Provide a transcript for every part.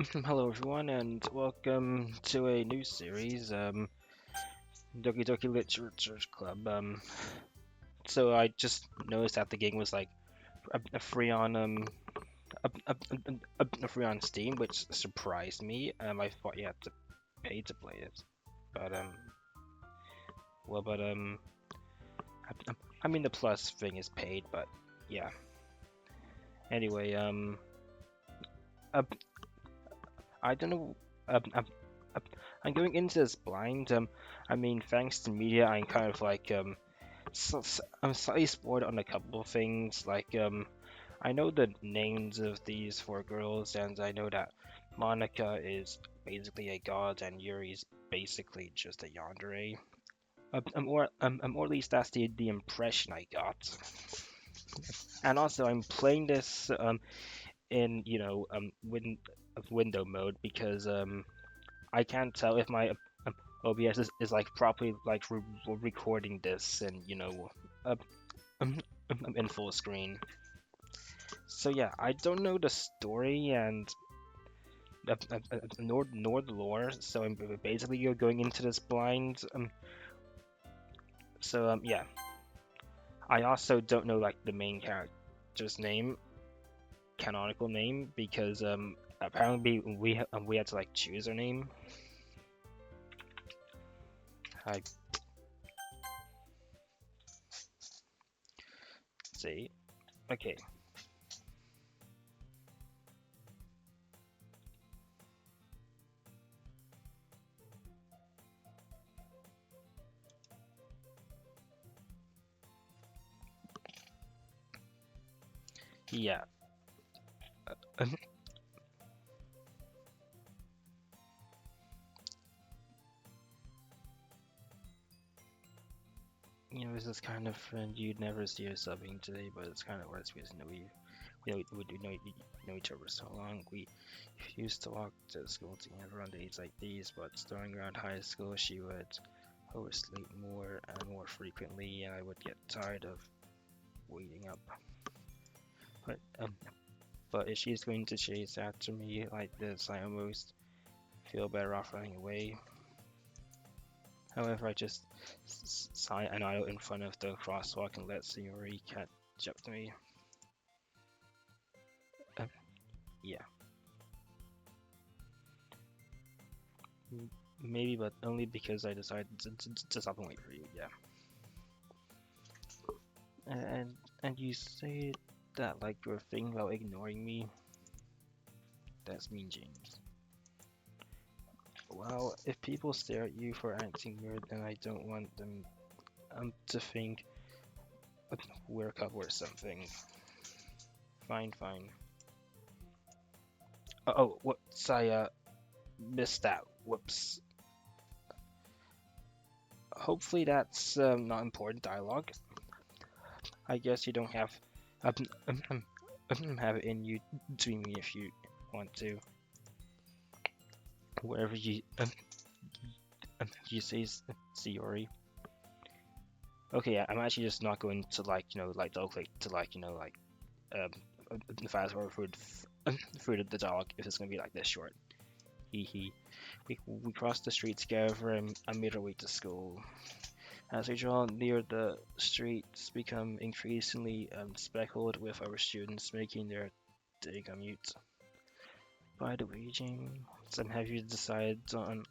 Hello everyone, and welcome to a new series, Doki Doki Literature Club. So I just noticed that the game was like a free on a free on Steam, which surprised me. I thought you had to pay to play it, but well, but I mean the plus thing is paid, but yeah. Anyway, uh, I don't know. Uh, I'm going into this blind. I mean, thanks to media, I'm kind of like I'm slightly spoiled on a couple of things. Like I know the names of these four girls, and I know that Monica is basically a god, and Yuri's basically just a yandere. Or at least that's the impression I got. And also, I'm playing this in window mode because I can't tell if my OBS is like properly like recording this and uh, in full screen. So yeah, I don't know the story and nor the lore, so I'm basically going into this blind. Yeah, I also don't know like the main character's name, canonical name, because apparently we had to like choose our name. I see. Okay. Yeah. This is kind of friend you'd never see yourself being today, but it's kind of worse because we do know each other for so long. We used to walk to school together on days like these, but starting around high school, she would oversleep more and more frequently, and I would get tired of waiting up. But but if she's going to chase after me like this, I almost feel better off running away. However, I just sigh an idle in front of the crosswalk and let Sayori catch up to me. Uh, yeah, maybe, but only because I decided to stop and wait for you. Yeah, and you say that like you're thinking about ignoring me. That's mean, James. Well, if people stare at you for acting weird, then I don't want them to think we're a couple or something. Fine, fine. Oh, whoops, I missed that. Whoops. Hopefully that's not important dialogue. I guess you don't um, um, have it in you to be me if you want to. Wherever you say Sayori. Okay, yeah, I'm actually just not going to like like double click to like um fast forward through the dialogue if it's gonna be like this short. Hee hee. We crossed the street together and made our way to school. As we draw near, the streets become increasingly speckled with our students making their day commute. By the way, James, have you decided on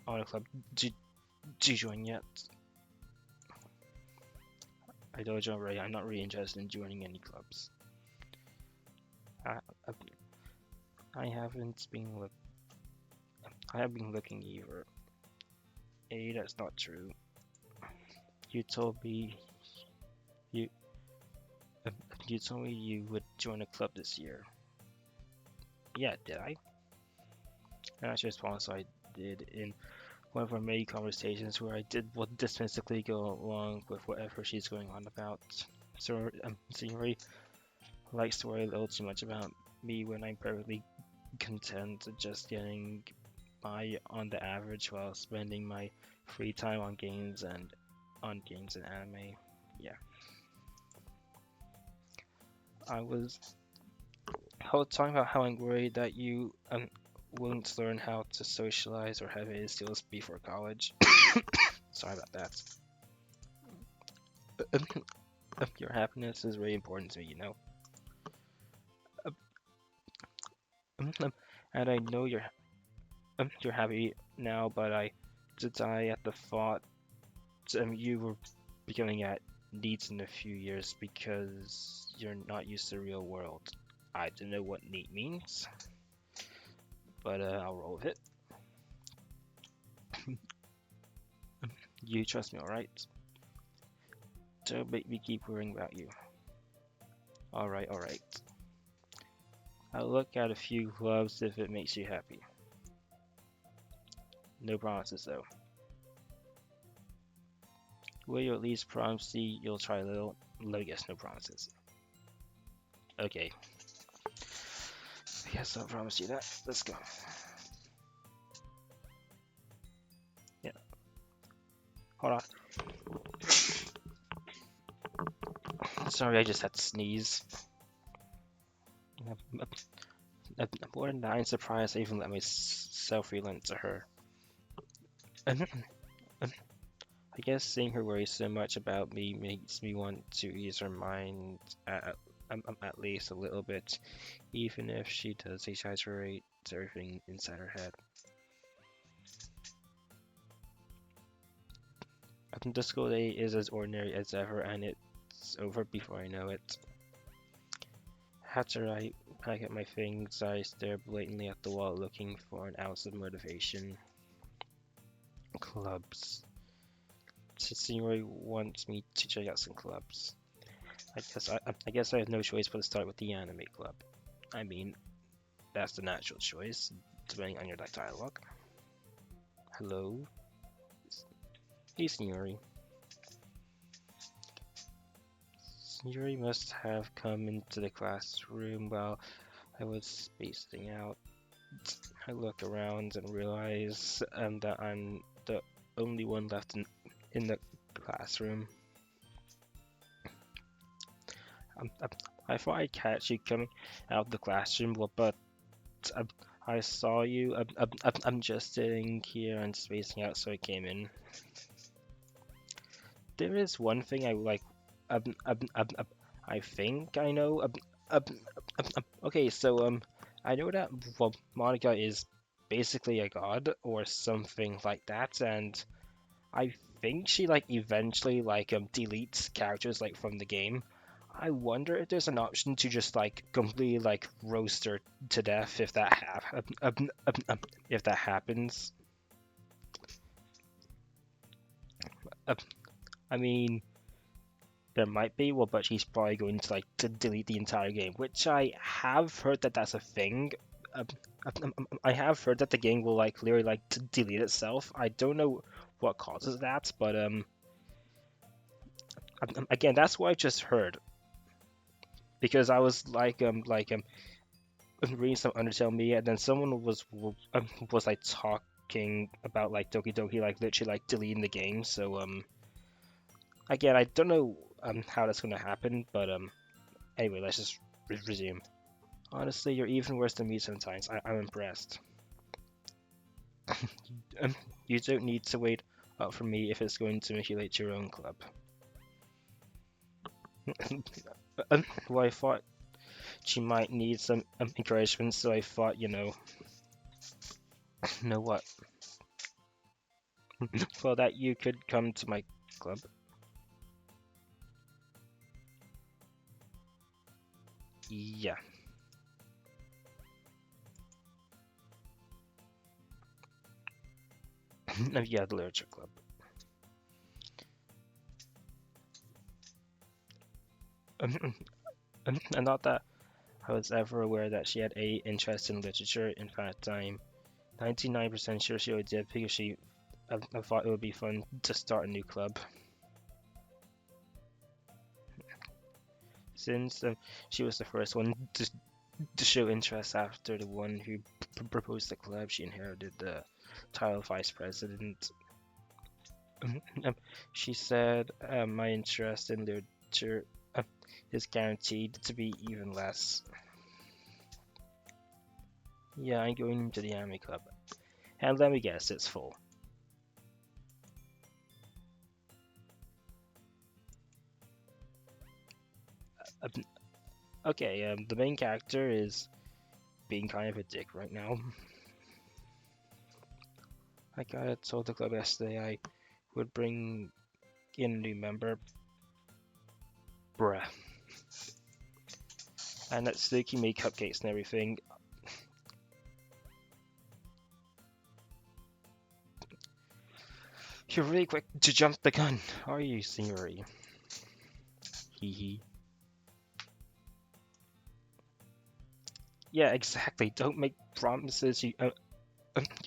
a club to, to join yet? I told you already, I'm not really interested in joining any clubs. I, I, I haven't been look. I have been looking either. That's not true. You told me you uh, you told me you would join a club this year. Yeah, did I? And that's just once I did in one of our many conversations where I did what dismissively go along with whatever she's going on about. So, Sayori likes to worry a little too much about me when I'm perfectly content just getting by on the average while spending my free time on games and anime. Yeah, I was talking about how I'm worried that you won't learn how to socialize or have any skills before college. Sorry about that. Your happiness is very important to me, you know. And I know you're happy now, but I to die at the thought you were becoming at neat in a few years because you're not used to the real world. I don't know what neat means, but I'll roll with it. You trust me, alright? Don't make me keep worrying about you. Alright, alright. I'll look at a few clubs if it makes you happy. No promises though. Will you at least promise me you'll try a little? Let me guess, no promises. Okay. Yes, I'll promise you that. Let's go. Yeah. Hold on. Sorry, I just had to sneeze. More than that, I'm surprised I even let myself relent to her. I guess seeing her worry so much about me makes me want to ease her mind at least a little bit, even if she does exaggerate everything inside her head. The school day is as ordinary as ever, and it's over before I know it. After I pack up my things, I stare blatantly at the wall looking for an ounce of motivation. Clubs. Senior wants me to check out some clubs. I guess I have no choice but to start with the anime club. I mean, that's the natural choice, depending on your dialogue. Hello? Hey, Signori. Signori must have come into the classroom while I was spacing out. I look around and realize that I'm the only one left in the classroom. I thought I'd catch you coming out of the classroom, but I saw you. I'm just sitting here and spacing out, so I came in. There is one thing I like. I think I know. Okay, so I know that well, Monica is basically a god or something like that, and I think she like eventually like deletes characters like from the game. I wonder if there's an option to just like completely like roast her to death if if that happens. I mean, there might be, well, but she's probably going to like to delete the entire game, which I have heard that that's a thing. Um, I have heard that the game will like literally like to delete itself. I don't know what causes that, but again, that's what I just heard because I was reading some Undertale media, and then someone was like talking about like Doki Doki like literally like deleting the game. So again, I don't know how that's gonna happen, but anyway, let's just resume. Honestly, you're even worse than me sometimes. I'm impressed. You don't need to wait up for me if it's going to manipulate your own club. Well, I thought she might need some encouragement, so I thought, know what? Well, that you could come to my club. Yeah. Yeah, the literature club. And not that I was ever aware that she had a interest in literature. In fact, I'm 99% sure she already did because I thought it would be fun to start a new club. Since she was the first one to show interest after the one who proposed the club, she inherited the title of vice president. She said my interest in literature is guaranteed to be even less. Yeah, I'm going to the anime club. And let me guess, it's full. Um, okay, the main character is being kind of a dick right now. I got told the club yesterday I would bring in a new member. Bruh. And that Suki made cupcakes and everything. You're really quick to jump the gun, are you, Singori? Hee hee. Yeah, exactly. Don't make promises you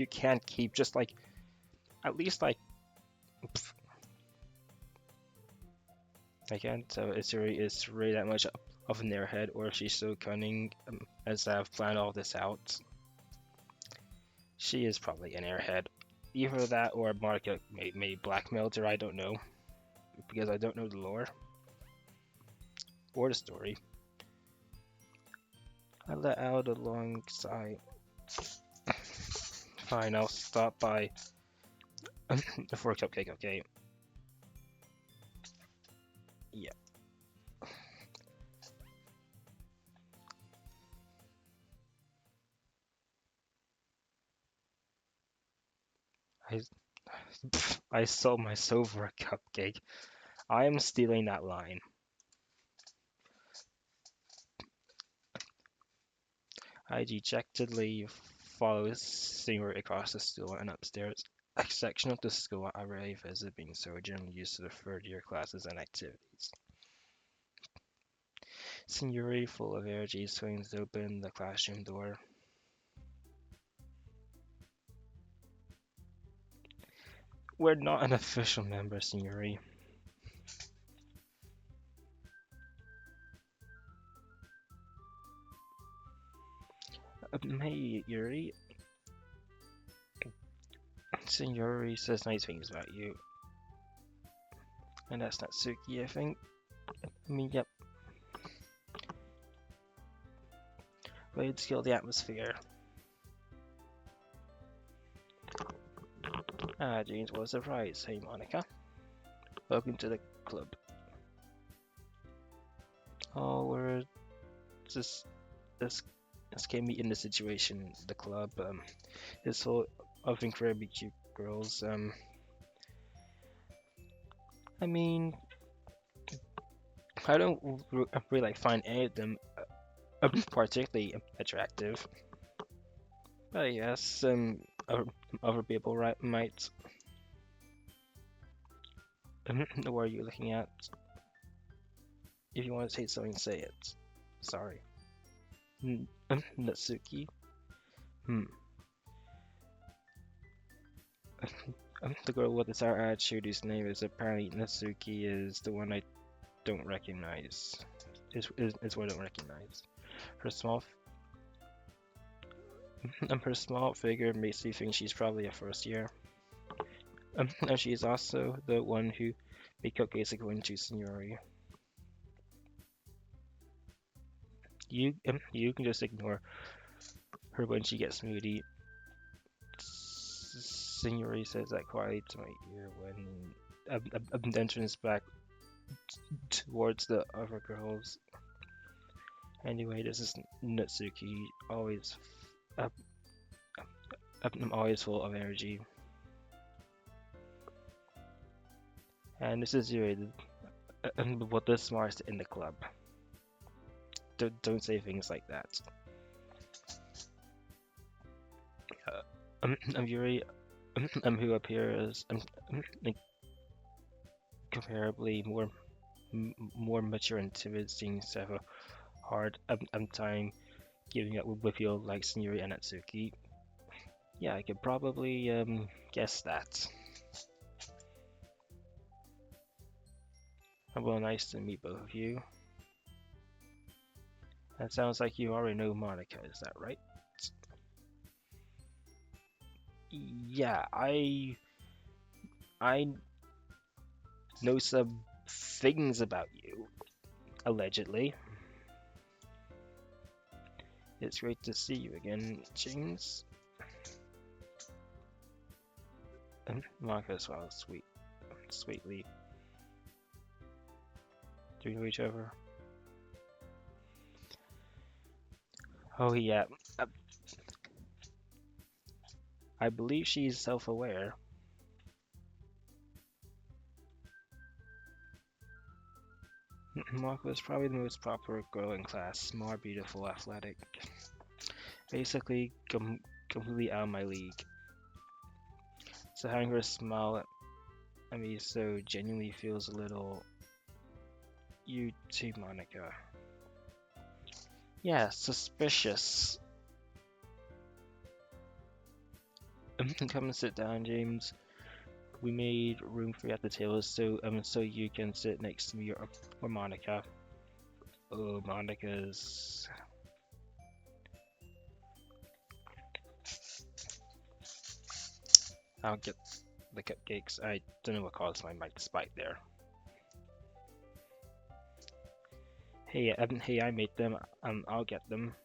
can't keep. Just like at least like pff, I can't tell is really that much of an airhead, or if she's so cunning as to have planned all this out. She is probably an airhead. Either that or Marika may blackmailed her. I don't know because I don't know the lore or the story. I let out a long sigh. Fine, I'll stop by for a cupcake. Okay. Yeah. I I sold myself for a cupcake. I am stealing that line. I dejectedly follow Seymour across the school and upstairs. A section of the school I rarely visit being so generally used to the third year classes and activities. Signori, full of energy, swings open the classroom door. We're not an official member, Signori. Hey, Yuri. Signori says nice things about you. And that's Natsuki, I think. I mean, yep. Way to kill the atmosphere. Ah, James was surprised. Hey, Monica. Welcome to the club. Oh, we're just this came me in the situation. The club, it's full of incredibly cute girls. I mean, I don't really like find any of them particularly attractive. But yes, other people might. What are you looking at? If you want to say something, say it. Sorry. Natsuki. Hmm. The girl with the sour attitude whose name is apparently Natsuki is the one I don't recognize. Is what I don't recognize. Her small her small figure makes me think she's probably a first year. And she is also the one who made cupcakes according to Signori. You can just ignore her when she gets moody. Signori says that quietly to my ear when then turns back towards the other girls. Anyway, this is Natsuki, uh, I'm always full of energy. And this is Yuri, what the smartest in the club. Don't say things like that. I'm Yuri, who appears comparably more mature and timid, seeing several hard time giving up with people like Yuri and Natsuki. Yeah, I could probably guess that. Well, nice to meet both of you. That sounds like you already know Monica, is that right? Yeah, I know some things about you, allegedly. It's great to see you again, James. Marco as well, sweetly. Do we know each other? Oh yeah, uh, I believe she's self-aware. Marco is probably the most proper girl in class, smart, beautiful, athletic. Basically, completely out of my league. So having her smile at me so genuinely feels a little. You too, Monica. Yeah, suspicious. Come and sit down, James. We made room for you at the table so you can sit next to me or Monica. Oh, Monica's. I'll get the cupcakes. I don't know what caused my mic spike there. Hey, I made them. I'll get them.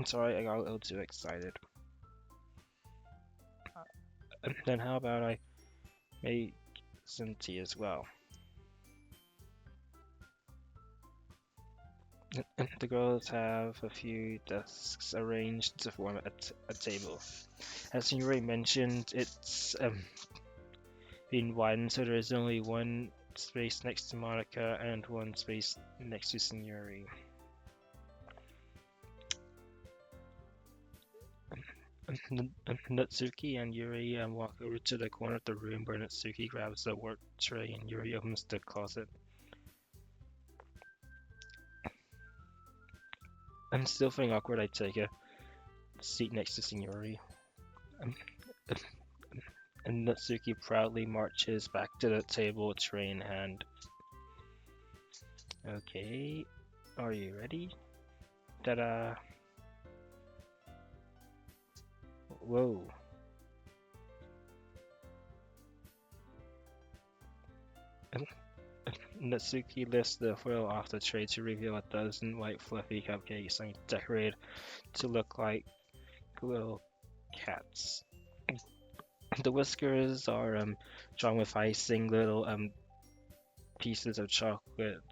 Sorry, I got a little too excited. Then how about I make some tea as well? The girls have a few desks arranged to form a table. As you already mentioned, it's been widened, so there is only one space next to Monica and one space next to Signori. Natsuki and Yuri walk over to the corner of the room where Natsuki grabs the work tray and Yuri opens the closet. I'm still feeling awkward. I take a seat next to Signori. And Natsuki proudly marches back to the table, tray in hand. Okay, are you ready? Ta-da! Whoa. Natsuki lifts the foil off the tray to reveal a dozen white fluffy cupcakes decorated to look like little cats. The whiskers are drawn with icing. Little pieces of chocolate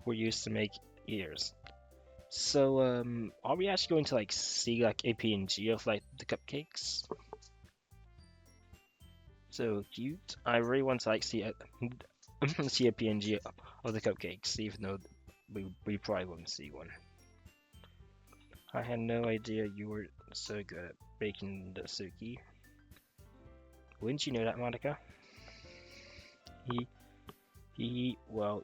were used to make ears. So are we actually going to like see like a PNG of like the cupcakes? So cute. I really want to like see a see a PNG of the cupcakes, even though we probably won't see one. I had no idea you were so good at baking the Suki. Wouldn't you know that, Monica? Well,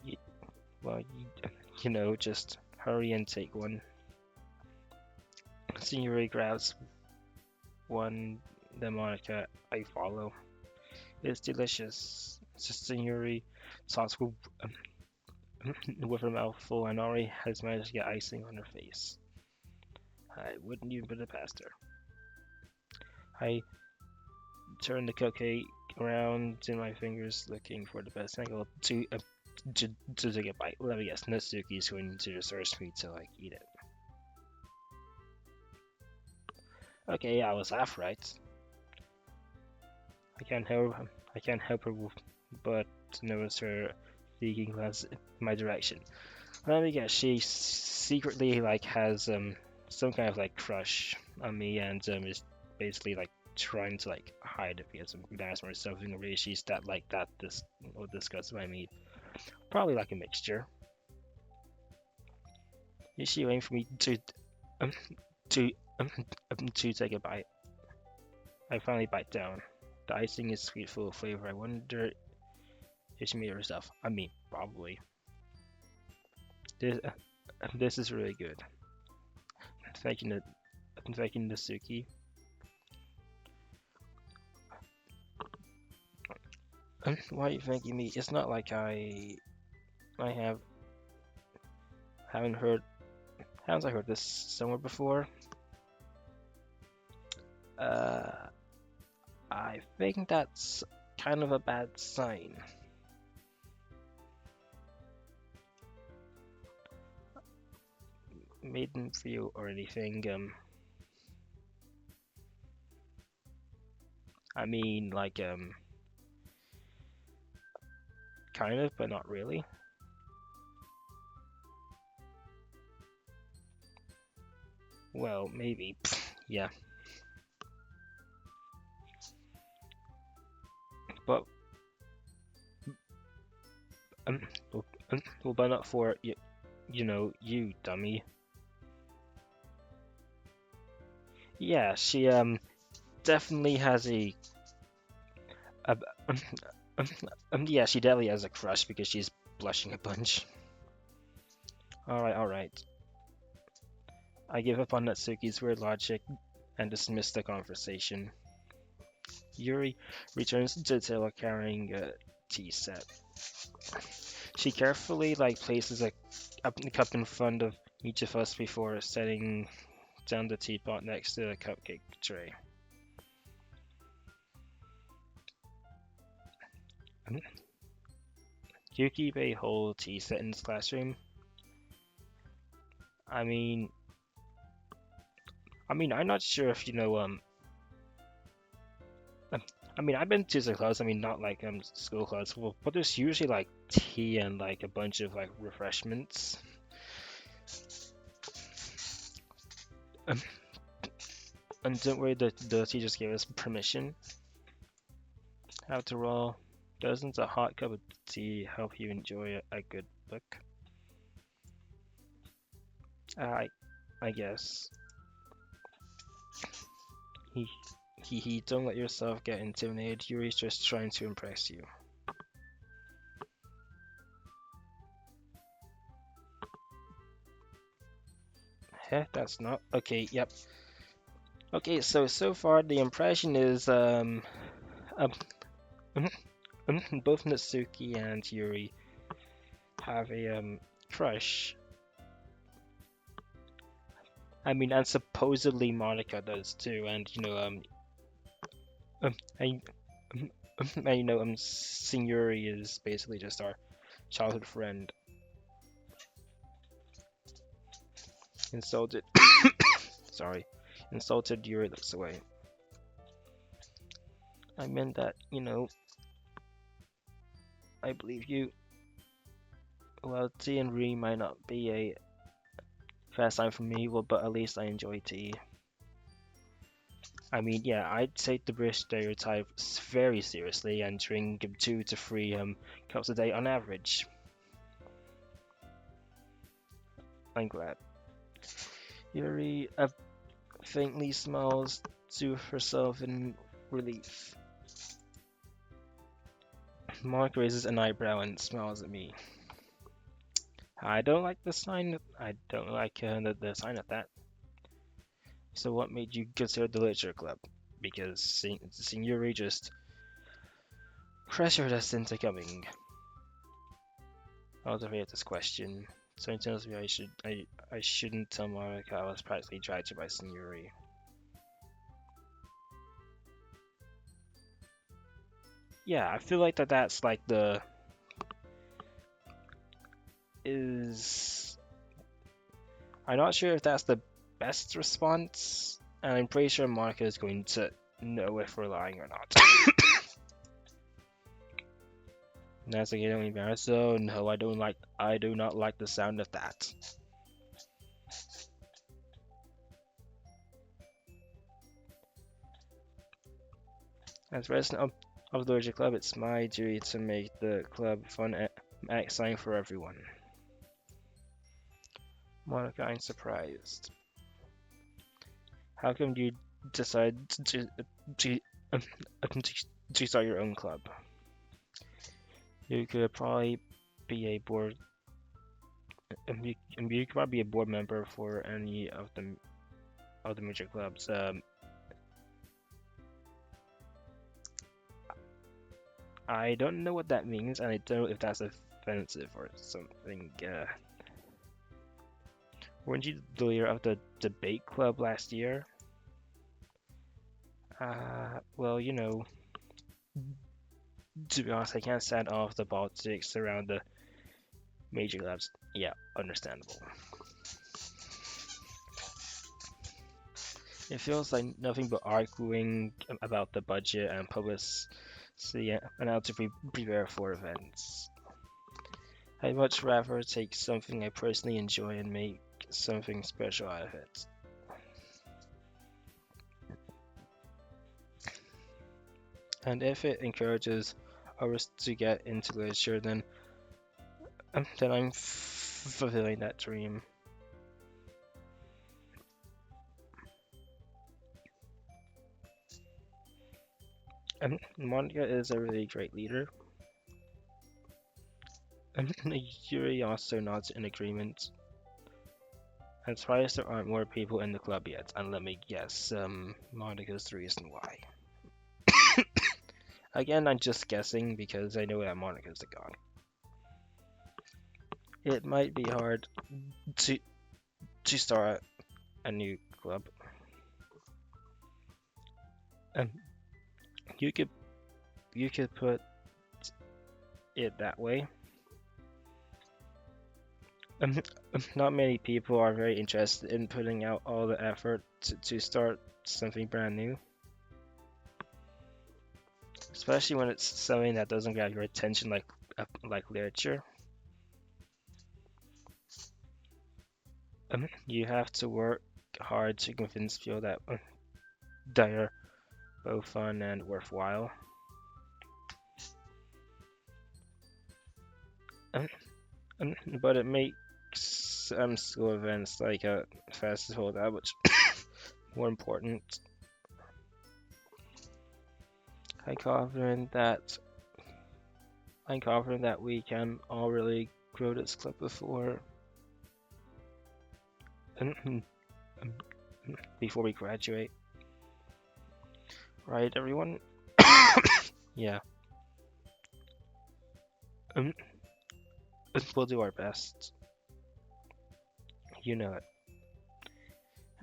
you know, just hurry and take one. Signori grabs one, then Monica, I follow. It's delicious. Signori talks with her mouth full, and Ori has managed to get icing on her face. I wouldn't even put it past her. I turn the cupcake around in my fingers, looking for the best angle to take a bite. Let me guess, Natsuki is going to just urge me to like eat it. Okay, yeah, I was half right. I can't help her but notice her seeking glance in my direction. Let me guess, she secretly like has some kind of like crush on me and is basically like trying to like hide it because of embarrassment or something, or is she's that like that this or disgusted by me? Probably like a mixture. Is she waiting for me um, to to take a bite? I finally bite down. The icing is sweet, full of flavor. I wonder if she made it herself. I mean, probably. This is really good. Thanking the Suki. Why are you thanking me? It's not like I haven't heard this somewhere before. I think that's kind of a bad sign. made them feel or anything. I mean, like, kind of, but not really. Well, maybe. Yeah. But, um, well, but not for you, you dummy. Yeah, she definitely has a yeah, she definitely has a crush because she's blushing a bunch. All right. I give up on Natsuki's weird logic and dismiss the conversation. Yuri returns to the table carrying a tea set. She carefully places a cup in front of each of us before setting down the teapot next to the cupcake tray. You keep a whole tea set in this classroom? I mean, I'm not sure if I mean, I've been to the clubs. I mean, not like school clubs, but there's usually like tea and like a bunch of like refreshments. Um, and don't worry, the teachers gave us permission. After all, doesn't a hot cup of tea help you enjoy a good book? I I guess. He don't let yourself get intimidated. Yuri's just trying to impress you. Heh, that's not okay. Yep. Okay, so far the impression is um both Natsuki and Yuri have a crush. I mean, and supposedly Monica does too, and I and Yuri is basically just our childhood friend. Insulted, sorry, insulted. Yuri looks away. I meant that, I believe you. Well, tea and Re might not be a fast time for me, well, but at least I enjoy tea. I mean, yeah, I'd take the British stereotype very seriously and drink 2 to 3 cups a day on average. I'm glad. Yuri faintly smiles to herself in relief. Mark raises an eyebrow and smiles at me. I don't like the sign. I don't like the sign of that. So what made you consider the literature club? Because Signori just pressured us into coming. I was afraid of this question. So it tells me I shouldn't tell Monica I was practically dragged by Signori. Yeah, I feel like that's like the is I'm not sure if that's the best response, and I'm pretty sure Monica is going to know if we're lying or not. That's like, don't embarrass. So no, I do not like the sound of that. As president of the Literature Club, it's my duty to make the club fun and exciting for everyone. Monica, I'm surprised. How come you decide to, um, to start your own club? You could probably be a board. You could probably be a board member for any of the major clubs. I don't know what that means, and I don't know if that's offensive or something. Weren't you the leader of the debate club last year? Well, to be honest, I can't stand all of the politics around the major clubs. Yeah, understandable. It feels like nothing but arguing about the budget and publicity and how to prepare for events. I'd much rather take something I personally enjoy and make something special out of it. And if it encourages others to get into literature, then I'm fulfilling that dream. And Monica is a really great leader. And Yuri also nods in agreement. I'm surprised there aren't more people in the club yet, and let me guess, Monica's the reason why. Again, I'm just guessing because I know that Monica's the god. It might be hard to start a new club. Um, you could put it that way. Not many people are very interested in putting out all the effort to start something brand new, especially when it's something that doesn't grab your attention like literature. You have to work hard to convince people that they're both fun and worthwhile. But it makes school events like a festival that much more important. I'm confident that we can all really grow this club before we graduate. Right, everyone? Yeah. We'll do our best. You know it.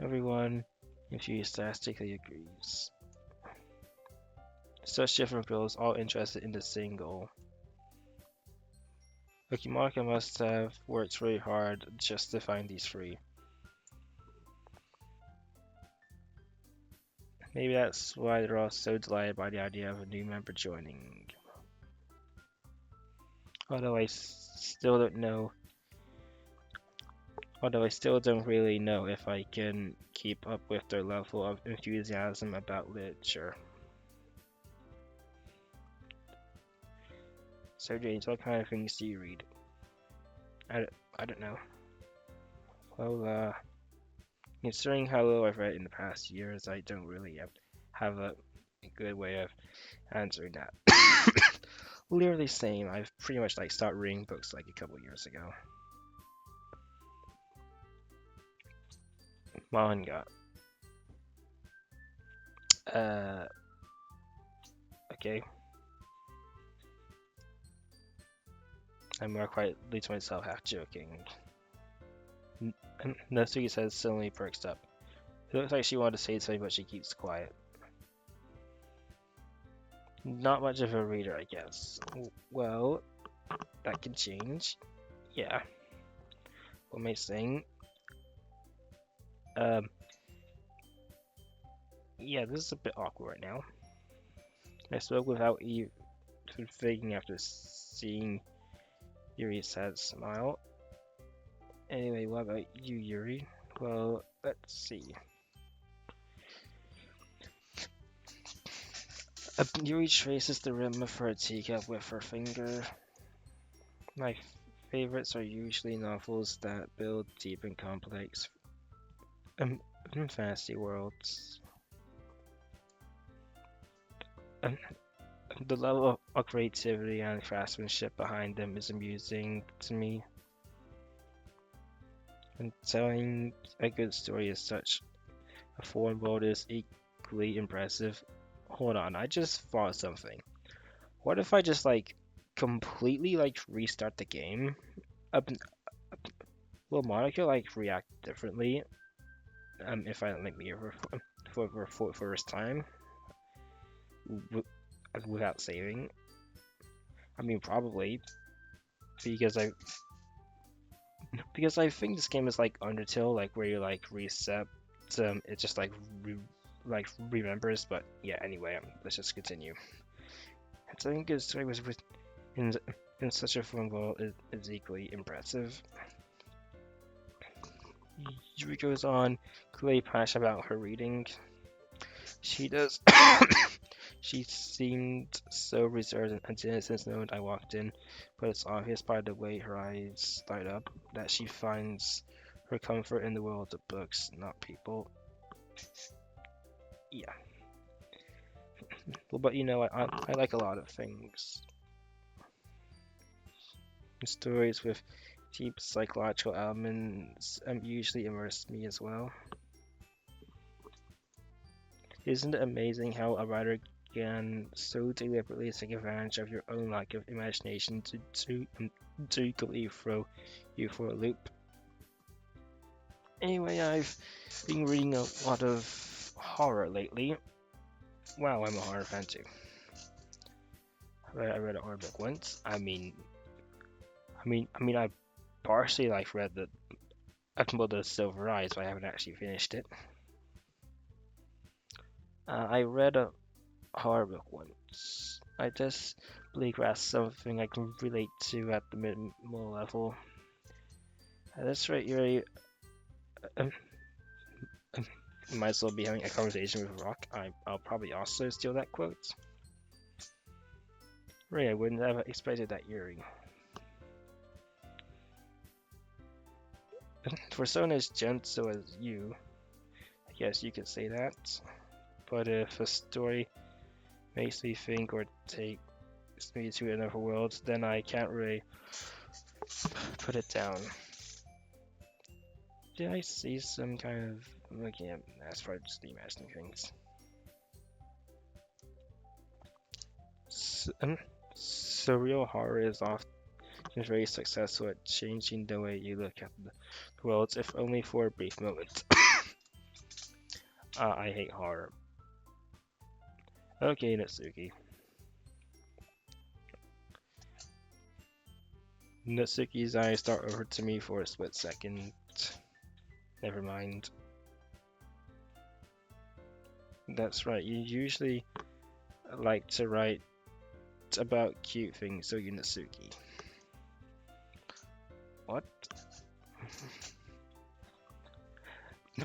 Everyone enthusiastically agrees. Such different girls, all interested in the same goal. Okimaka must have worked really hard just to find these three. Maybe that's why they're all so delighted by the idea of a new member joining. Although I still don't really know if I can keep up with their level of enthusiasm about literature. So James, what kind of things do you read? I don't know. Well, considering how little I've read in the past years, I don't really have a good way of answering that. Literally same. I've pretty much started reading books like a couple years ago. Manga. Okay. I'm more quietly to myself, half joking. Natsuki says suddenly perks up. It looks like she wanted to say something, but she keeps quiet. Not much of a reader, I guess. Well, that can change. Yeah. What am I saying? Yeah, this is a bit awkward right now. I spoke without even thinking after seeing Yuri's sad smile. Anyway, what about you, Yuri? Well, let's see. Yuri traces the rim of her teacup with her finger. My favorites are usually novels that build deep and complex fantasy worlds. The level of creativity and craftsmanship behind them is amusing to me. And telling a good story is such a foreign world is equally impressive. Hold on, I just thought of something. What if I just completely restart the game? Will Monica react differently if I meet her for first time without saving? I mean, probably because I think this game is like Undertale, where you reset it just like remembers. But yeah, anyway, let's just continue. Telling a good story was in in such a phone call is equally impressive. Yuri goes on, clearly passionate about her reading. She does. She seemed so reserved and innocent the moment I walked in, but it's obvious by the way her eyes light up that she finds her comfort in the world of books, not people. Yeah. Well, but you know, I like a lot of things. Stories with deep psychological elements usually immerse me as well. Isn't it amazing how a writer can so deliberately take advantage of your own lack of imagination to completely throw you for a loop? Anyway, I've been reading a lot of horror lately. Wow, I'm a horror fan too. I read a horror book once. I partially like read the Temple of the Silver Eyes, but I haven't actually finished it. I read a horror book once. I just believe that's something I can relate to at the minimal level. That's right, Yuri. Um, might as well be having a conversation with Rock. I'll probably also steal that quote. Right, I wouldn't have expected that, Yuri. For someone as gentle as you, I guess you could say that. But if a story makes me think or takes me to another world, then I can't really put it down. Did I see some kind of looking at as far as the imagining things? Surreal horror is often very successful at changing the way you look at the world, if only for a brief moment. I hate horror. Okay, Natsuki. Natsuki's eyes start over to me for a split second. Never mind. That's right, you usually like to write about cute things, so you Natsuki. What?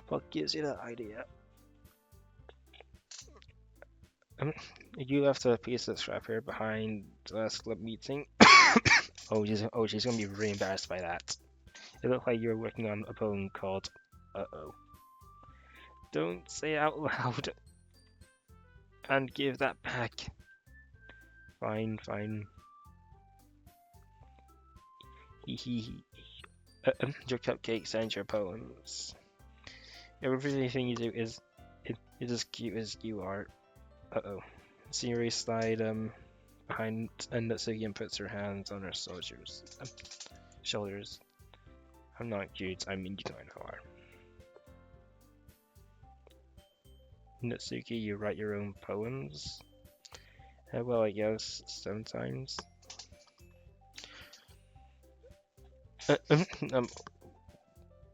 What gives you that idea? You left a piece of scrap here behind the last club meeting. She's gonna be really embarrassed by that. It looked like you were working on a poem called "Uh-oh." Don't say it out loud. And give that back. Fine, fine. Hee. Your cupcakes and your poems. Everything you do is as cute as you are. Uh-oh. Siri slide behind and Natsuki and puts her hands on her shoulders. I'm not cute, I mean you kind of are. Natsuki, you write your own poems? Well, I guess sometimes.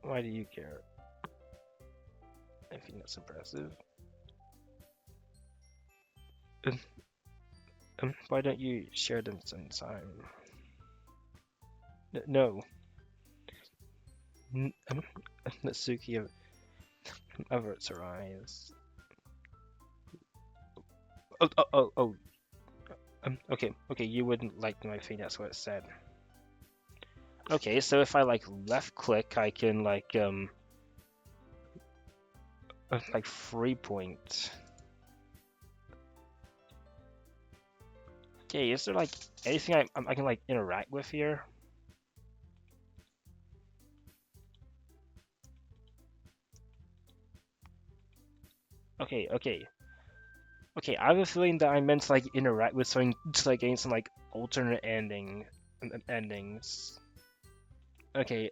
Why do you care? I think that's impressive. Why don't you share them sometime? No. Natsuki averts her eyes. Oh. Okay, you wouldn't like my thing, that's what it said. Okay, so if I like left click, I can like 3 point. Okay, is there like anything I can like interact with here? Okay. I have a feeling that I meant to like interact with something to like gain some like alternate endings. Okay,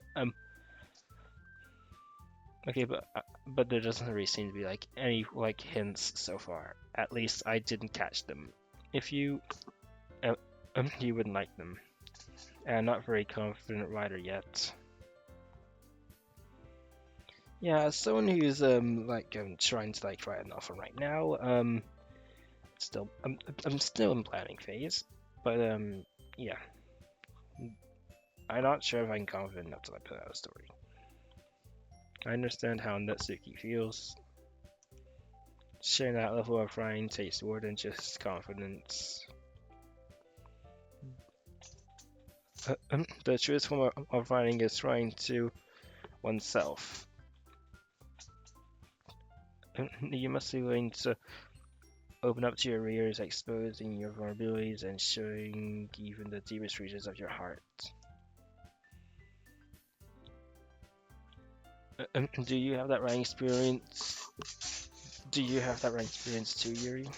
but there doesn't really seem to be like any like hints so far. At least I didn't catch them. If you you wouldn't like them. And not very confident writer yet. Yeah, as someone who's like trying to like write a novel right now, still I'm still in planning phase, but yeah, I'm not sure if I'm confident enough to like put out a story. I understand how Natsuki feels. Sharing that level of writing takes more than just confidence. The truest form of writing is writing to oneself. You must be willing to open up to your readers, exposing your vulnerabilities and showing even the deepest regions of your heart. Do you have that writing experience? Do you have that writing experience too, Yuri?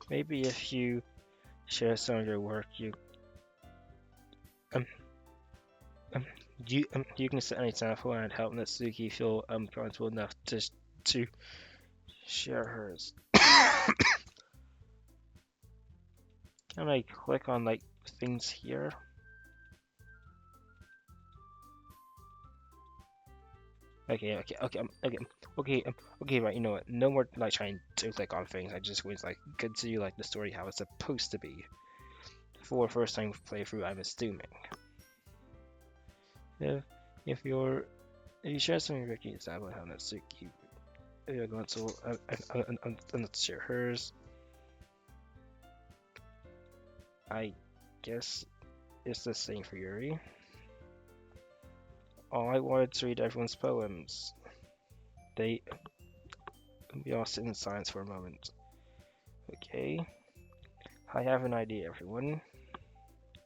Maybe if you share some of your work, um, um, you can set an example and help Natsuki feel comfortable enough to share hers. Can I click on like things here? Okay, right. You know what? No more like trying to click on things. I just was like continue like the story how it's supposed to be. For first time playthrough, I'm assuming. If if you're if you share something Ricky example how Natsuki you're going to let's share hers. I guess it's the same for Yuri. Oh, I wanted to read everyone's poems. They we all sit in silence for a moment. Okay. I have an idea, everyone.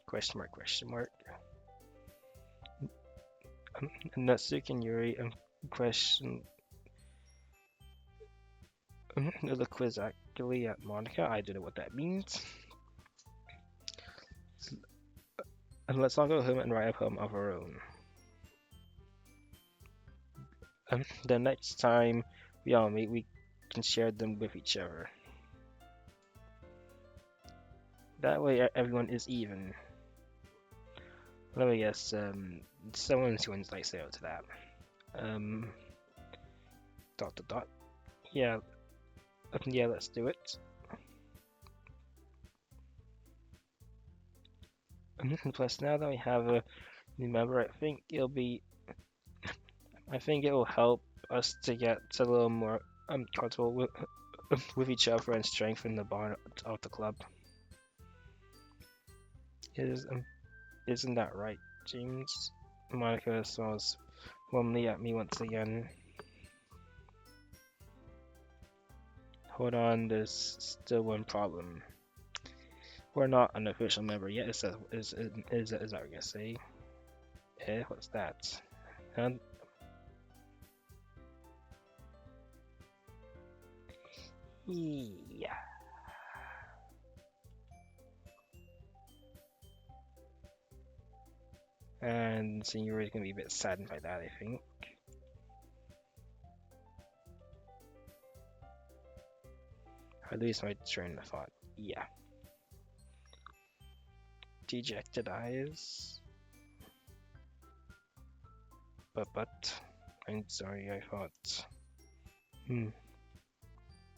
Question mark, question mark. Natsuki and Yuri question look quizzically at Monica. I don't know what that means. And let's all go home and write a poem of our own. The next time we all meet, we can share them with each other. That way, everyone is even. Let me guess. Someone's going to like say out to that. Um, dot dot dot. Yeah, yeah. Let's do it. Plus, now that we have a new member, I think it will help us to get a little more comfortable with each other and strengthen the bond of the club. Is isn't that right, James? Monica smiles warmly at me once again. Hold on, there's still one problem. We're not an official member yet. Is that what you're gonna say? Eh, what's that? And yeah. And Senori's gonna be a bit saddened by that, I think. I lose my train of thought. Yeah. Dejected eyes. But, I'm sorry, I thought.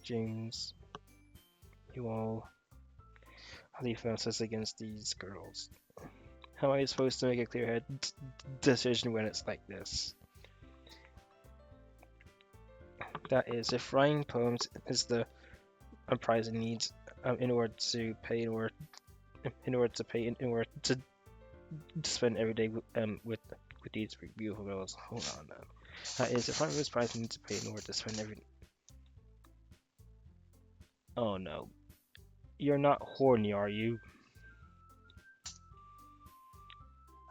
James, you all how do you feel us against these girls? How am I supposed to make a clear-headed decision when it's like this? That is, if writing poems is the prize it needs in order to pay, in order to spend every day with these beautiful girls. Hold on, man. That is, if writing was prize needs to pay in order to spend every. Oh no, you're not horny, are you?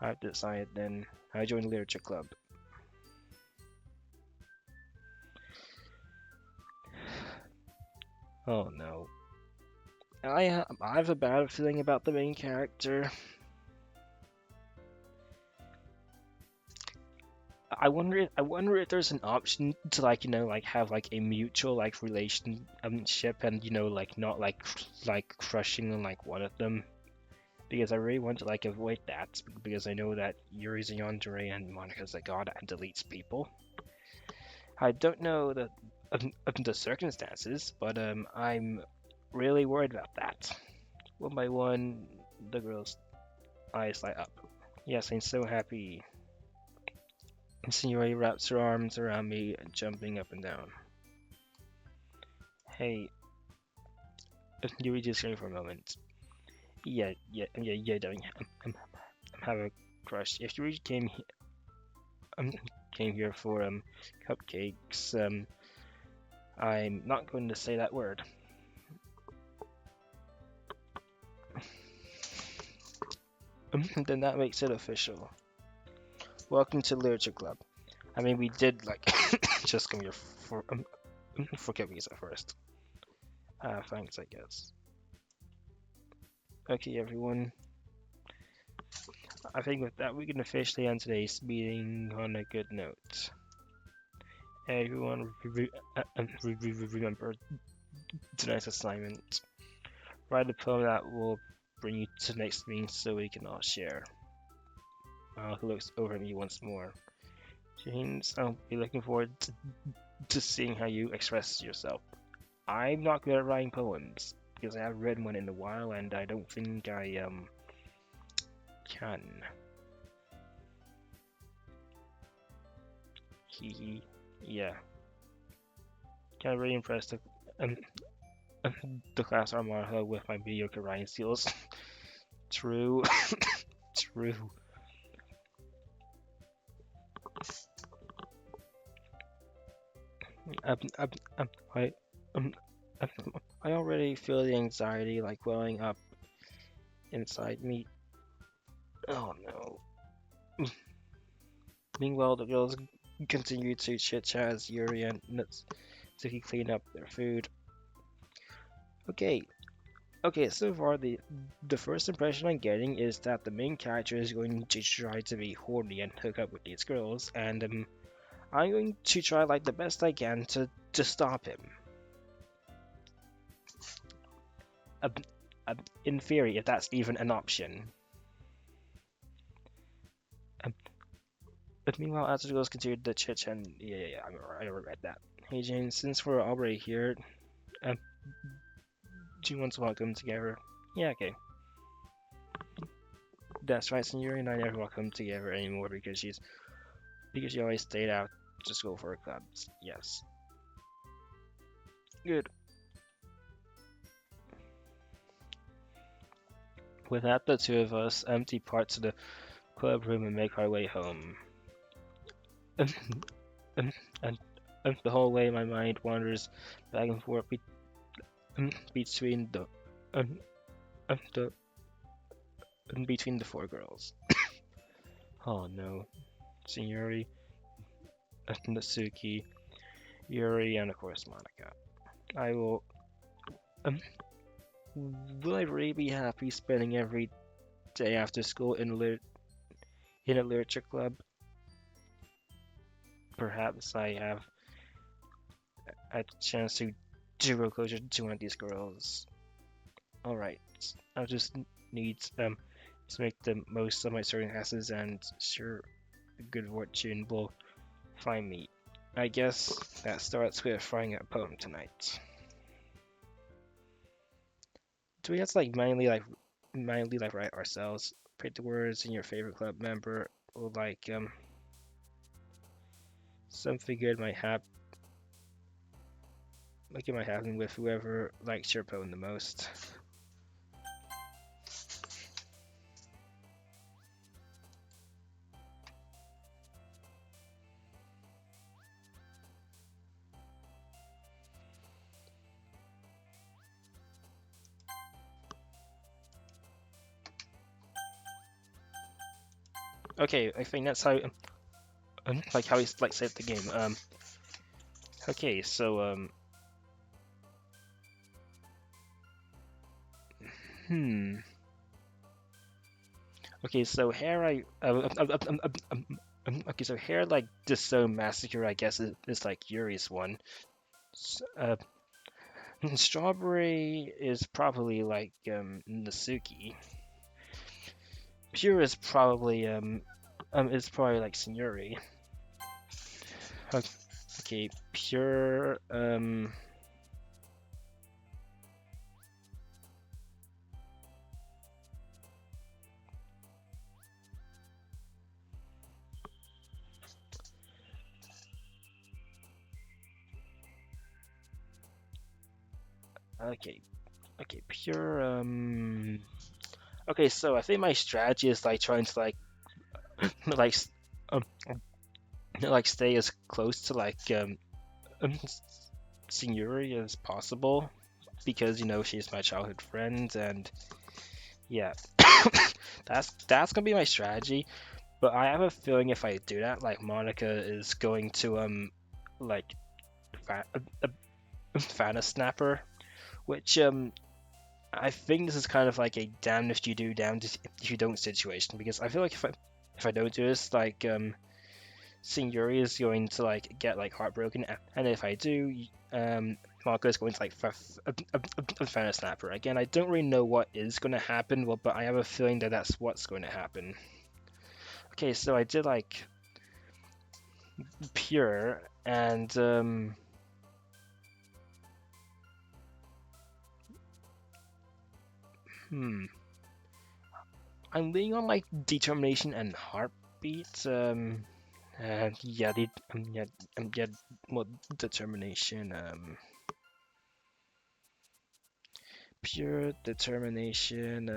I've decided then. I joined the literature club. Oh no. I have a bad feeling about the main character. I wonder if there's an option to like like have like a mutual like relationship and like not like crushing on like one of them, because I really want to like avoid that because I know that Yuri's a yandere and Monica's a god and deletes people. I don't know the circumstances, but I'm really worried about that. One by one, the girl's eyes light up. Yes, I'm so happy. Signori wraps her arms around me, jumping up and down. Hey, Yuri just here for a moment. Yeah, darling. I'm having a crush. If Yuri came here for cupcakes, I'm not going to say that word. Then that makes it official. Welcome to Literature Club. I mean, we did like just come here for cookies at first. Thanks, I guess. Okay, everyone. I think with that we can officially end today's meeting on a good note. Everyone, remember tonight's assignment. Write a poem that will bring you to the next meeting so we can all share. He looks over at me once more. James, I'll be looking forward to seeing how you express yourself. I'm not good at writing poems because I haven't read one in a while, and I don't think I can. Hee. Yeah. Kind of really impressed the class Armada with my mediocre writing skills. True. True. Um, um, I, um, I already feel the anxiety like welling up inside me. Oh no. Meanwhile, the girls continue to chit-chat as Yuri and Natsuki clean up their food. Okay, so far the first impression I'm getting is that the main character is going to try to be horny and hook up with these girls, and I'm going to try like the best I can to stop him. In theory, if that's even an option. But meanwhile, as the girls continue to chit chat, yeah, I read that. Hey James, since we're already here, um, do you want to welcome together? Yeah, okay. That's right, Senor and I never welcome together anymore because she always stayed out to school for her clubs. Yes. Good. With that, the two of us empty parts of the club room and make our way home. and, the whole way, my mind wanders back and forth between the four girls. Oh no, Signori, Natsuki, Yuri, and of course Monica. I will. Will I really be happy spending every day after school in a literature club? Perhaps I have a chance to grow closer to one of these girls. Alright, I'll just need to make the most of my circumstances, and sure, good fortune will find me. I guess that starts with writing a poem tonight. Do we have to like manually write ourselves? Pick the words in your favorite club member, or like something good might happen. Like it might happen with whoever likes your poem the most. Okay, I think that's how like how he's like saved the game. Okay, so Okay, so okay, so hair like just so massacre, I guess is like Yuri's one. Strawberry is probably like Nasuki. Pure is probably like Signori. Okay, Okay, pure okay, okay, pure okay, so I think my strategy is like trying to like like um like stay as close to like um Seniori as possible because you know she's my childhood friend and yeah that's gonna be my strategy. But I have a feeling if I do that, like Monica is going to like fa Fana Snapper, which I think this is kind of like a damned if you do, damned if you don't situation because I feel like if I don't do this, like Seniori is going to like get like heartbroken, and if I do, Marco is going to like Fana Snapper again. I don't really know what is going to happen, well, but I have a feeling that that's what's going to happen. Okay, so I did like pure and hmm. I'm leaning on like determination and heartbeat. And yeah, yeah, well, determination. Pure determination.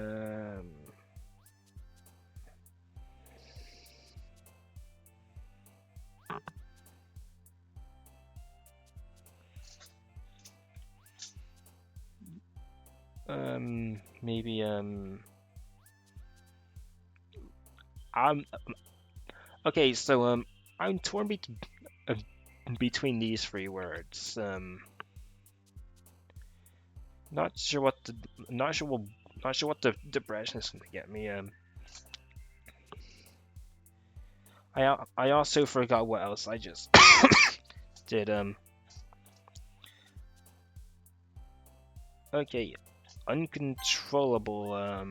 Maybe I'm okay. So I'm torn uh, between these three words. Not sure what the not sure what not sure what the depression is gonna get me. I also forgot what else I just did. Okay, uncontrollable.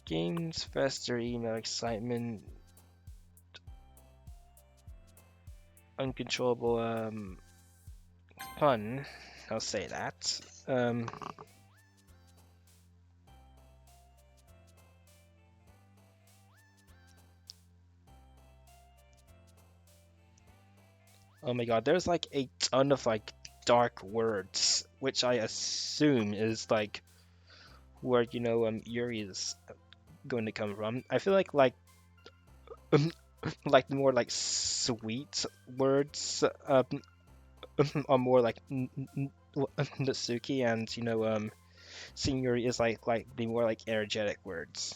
Games, fester, email, excitement, uncontrollable. Fun. I'll say that. Oh my god, there's like a ton of like dark words, which I assume is like where you know Yuri is going to come from. I feel like the more like sweet words are more like Natsuki, and you know Seniori is like the more like energetic words.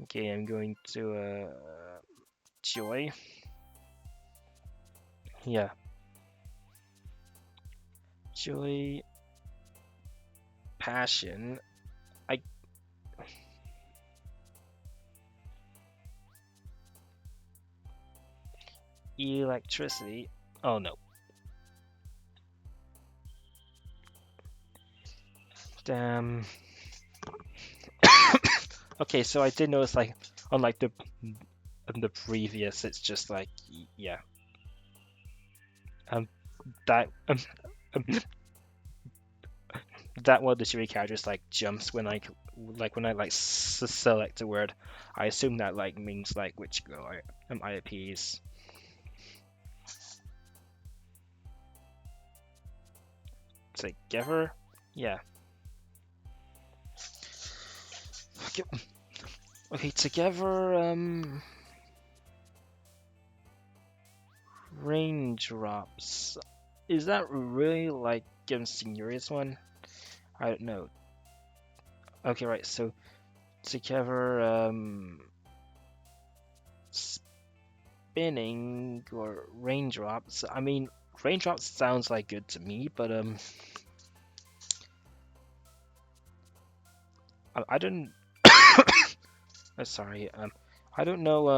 Okay, I'm going to joy. Yeah, joy, passion. I electricity. Oh no. Damn. Okay, so I did notice like unlike the previous, it's just like yeah. That um, that one of the three characters like jumps when like when I like select a word. I assume that like means like which girl I appease. Together, yeah. Okay, okay, together. Raindrops. Is that really like serious one? I don't know. Okay, right. So together, spinning or raindrops. I mean, raindrops sounds like good to me, but I don't. Sorry. I don't know.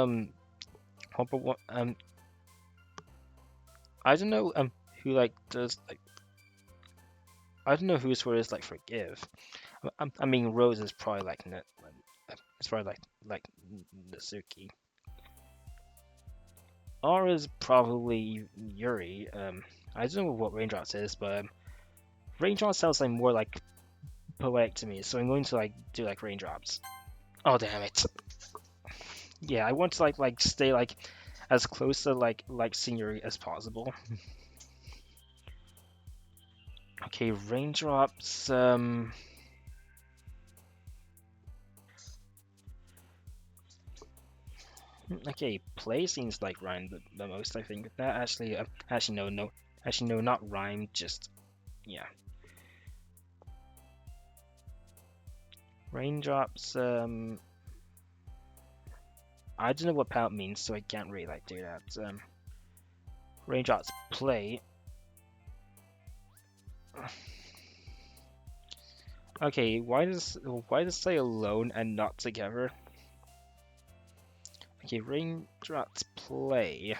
I don't know. Who like does like. I don't know whose word is like forgive. I mean, Rose is probably like as far as like Natsuki. R is probably Yuri. I don't know what Raindrops is, but Raindrops sounds like more like poetic to me, so I'm going to like do like Raindrops. Oh damn it! Yeah, I want to like stay like as close to like Senior as possible. Okay, Raindrops. Okay, play seems like rhyme the most. I think that actually no, actually no, not rhyme. Just yeah, Raindrops. I don't know what pout means, so I can't really like do that. Raindrops play. Okay, why does it say alone and not together? Okay, Raindrops play.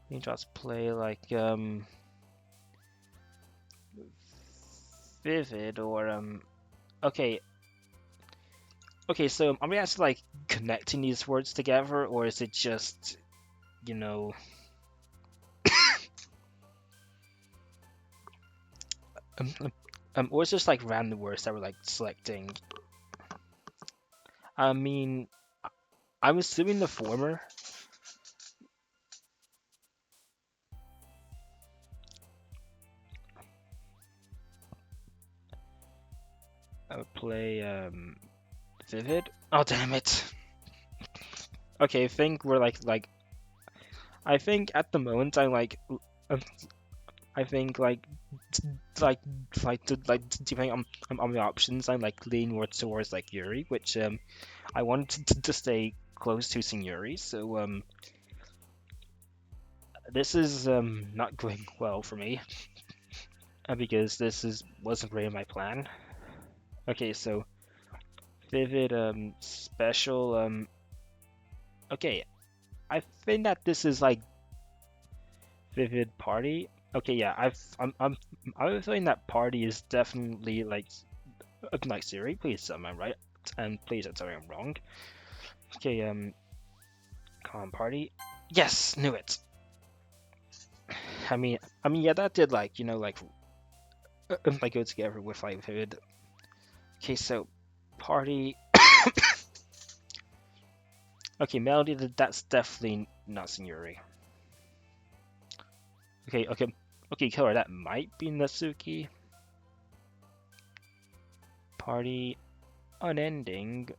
Raindrops play like vivid or okay. Okay, so are we actually like connecting these words together, or is it just, you know, or it's just like random words that we're like selecting? I mean, I'm assuming the former. I would play vivid. Oh damn it. Okay, I think we're like I think at the moment I'm like um, I think like depending on the options, I'm like leaning more towards like Yuri, which I wanted to stay close to Yuri, so this is not going well for me because this wasn't really my plan. Okay, so vivid special okay, I think that this is like vivid party. Okay, yeah, I'm feeling that party is definitely like Siri, please tell me I'm right, and please don't tell me I'm wrong. Okay, calm party. Yes, knew it. I mean, yeah, that did like like go together with like vivid. Okay, so party. Okay, melody. That's definitely not Seniori. Okay, killer. That might be Natsuki. Party unending.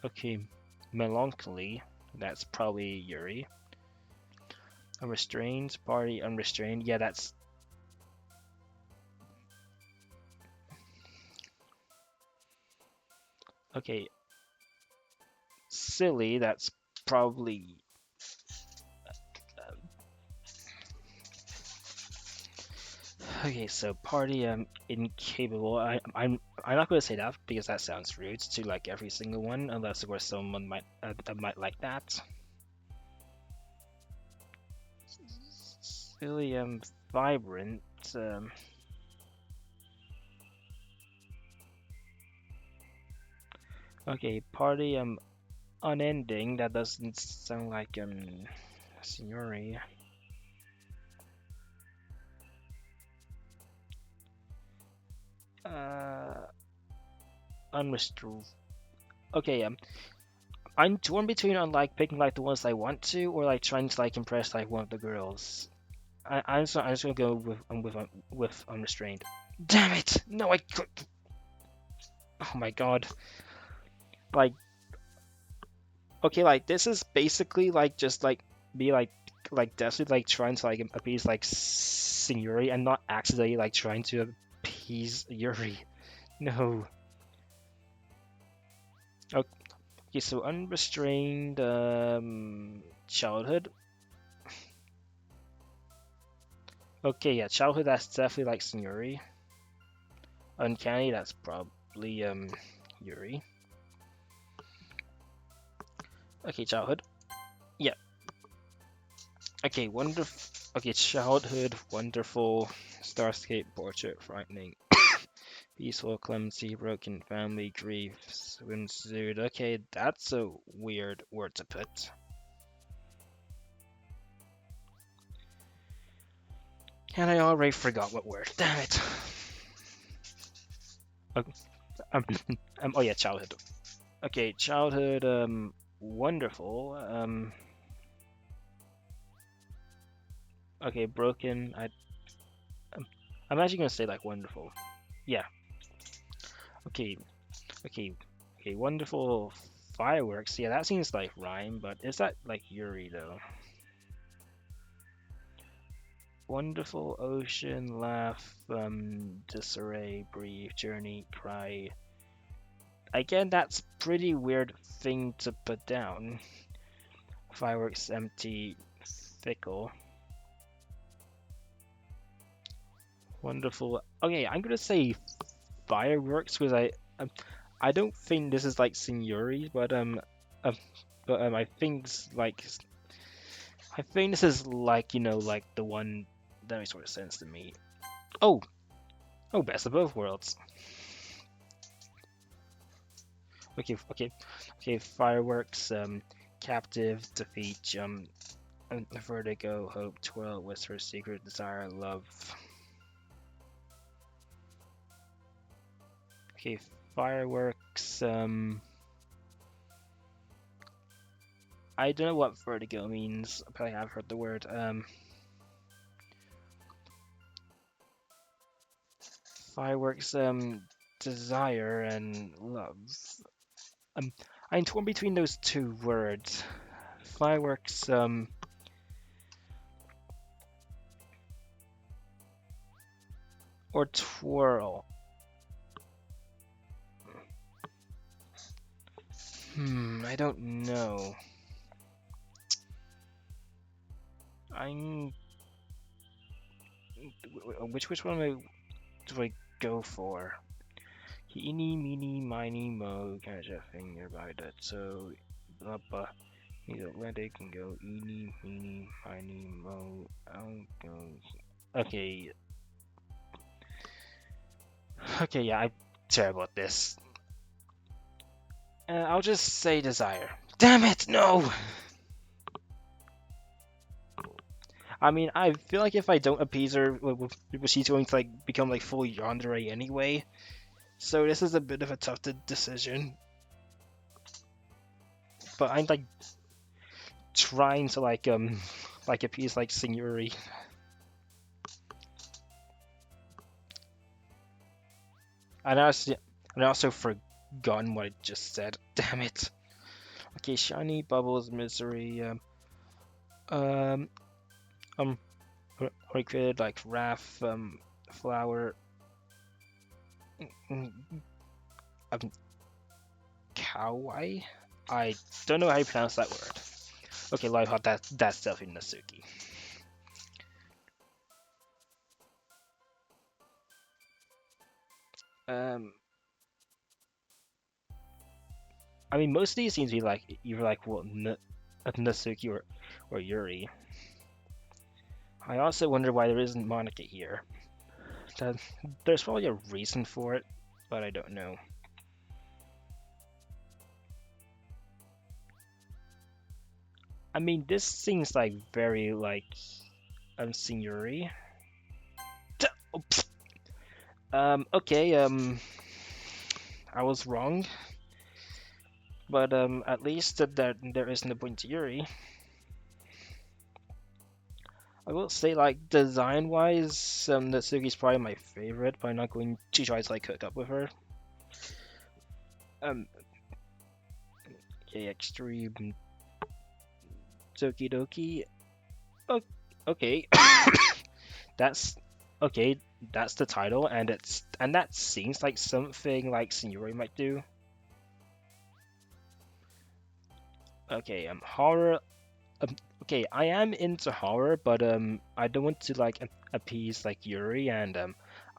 Okay, melancholy. That's probably Yuri. Unrestrained. Party unrestrained. Yeah, that's. Okay, silly. That's probably. Okay, so party incapable. I'm not going to say that because that sounds rude to like every single one, unless of course someone might like that. Silly vibrant. Okay, party unending. That doesn't sound like Signori. Uh, unrestrained. Okay, I'm torn between on like picking like the ones I want to, or like trying to like impress like one of the girls. I'm just gonna go with unrestrained. Damn it! No, I could. Oh my god! Like, okay, like this is basically like just like me like desperately like trying to like appease like Yuri and not accidentally like trying to appease Yuri. No. Okay, so unrestrained childhood. Okay, yeah, childhood. That's definitely like Yuri. Uncanny. That's probably Yuri. Okay, childhood. Yeah. Okay, wonderful. Okay, childhood, wonderful, Starscape portrait, frightening, peaceful, clumsy, broken family, grief, swimsuit. Okay, that's a weird word to put. And I already forgot what word. Damn it. Okay, um, oh yeah, childhood. Okay, childhood. Wonderful. Okay, broken. Um, I'm actually gonna say like wonderful. Yeah. Okay. Okay. Okay. Wonderful fireworks. Yeah, that seems like rhyme, but is that like Yuri though? Wonderful ocean, laugh, disarray, brief, journey, cry. Again, that's pretty weird thing to put down. Fireworks, empty, fickle. Wonderful. Okay, I'm gonna say fireworks because I don't think this is like Signori, um I think I think this is like like the one that makes sort of sense to me. Oh, oh, best of both worlds. Okay, okay. Fireworks, captive, defeat, jump, vertigo, hope, twirl, whisper, secret, desire, love. Okay, fireworks. I don't know what vertigo means. I probably have heard the word. Fireworks. Desire and love. Um, I'm torn between those two words. Fireworks. Or twirl. I don't know. I'm. Which one do I go for? Eeny, meeny, miny, mo, catch a finger by that so blah blah. He's Atlantic can go eeny, meeny, miny, mo, out goes. Okay, okay, yeah, I'm terrible at this. I'll just say desire. Damn it, no! I mean, I feel like if I don't appease her, she's going to like become like full yandere anyway. So this is a bit of a tough decision. But I'm like trying to like appease like Signori. And I also forgotten what I just said. Damn it. Okay, shiny bubbles, misery. Um, um, I created like Wrath, flower, mm, um, kawaii. I don't know how you pronounce that word. Okay, live hot. That's definitely Natsuki. Um, I mean, most of these seems to be like either like well, Natsuki or Yuri. I also wonder why there isn't Monica here. That, there's probably a reason for it, but I don't know. I mean, this seems like very like Signori. Oh, okay, I was wrong, but at least that there isn't a point to Yuri. I will say, like, design-wise, Natsuki's probably my favorite, but I'm not going to try to like hook up with her. Um, okay, extreme Doki Doki. Oh, okay, that's okay. That's the title, and that seems like something like Signori might do. Okay, horror. Okay, I am into horror, but I don't want to like appease like Yuri, and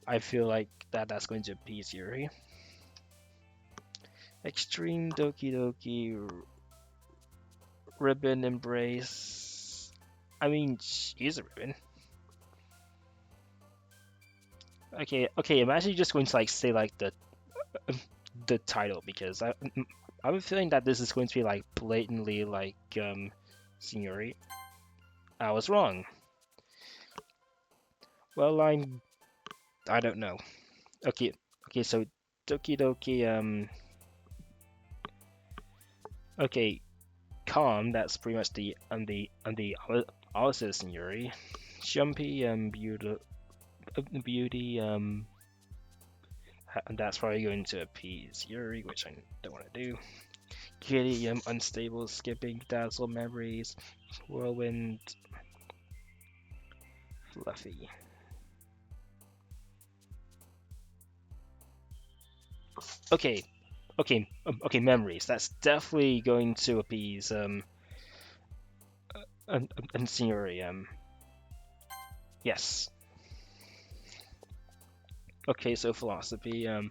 I feel like that's going to appease Yuri. Extreme Doki Doki, ribbon embrace. I mean, she's a ribbon. Okay, okay. I'm actually just going to like say like the title because I have a feeling that this is going to be like blatantly like Signori. I was wrong. Well, I don't know. Okay, okay. So Doki Doki okay, calm. That's pretty much the opposite of Signori. Jumpy beauty and that's probably going to appease Yuri, which I don't want to do. Kitty, unstable, skipping, dazzle, memories, whirlwind, fluffy. Okay, okay, memories. That's definitely going to appease and Yuri. Yes. Okay, so philosophy. Uh,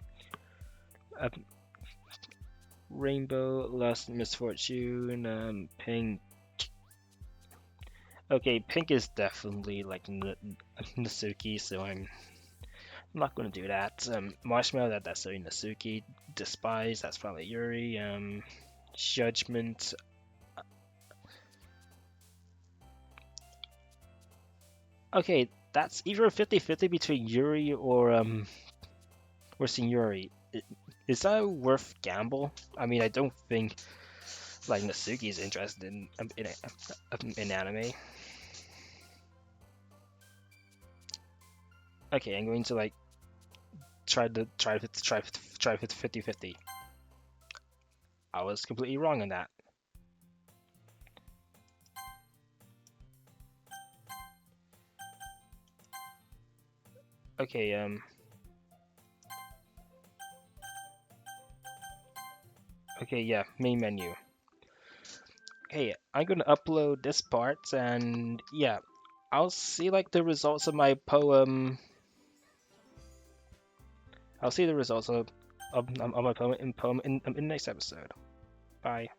rainbow, lust, misfortune. Pink. Okay, pink is definitely like Nasuki, so I'm not going to do that. Marshmallow, that's really Nasuki. Despise, that's probably Yuri. Judgment. Okay, that's either a 50-50 between Yuri or Signori. Is that a worth gamble? I mean, I don't think like Nasuki is interested in anime. Okay, I'm going to like try 50-50. I was completely wrong on that. Okay, okay, yeah, main menu. Hey, I'm gonna upload this part and yeah, I'll see like the results of my poem. I'll see the results of my poem in the next episode. Bye.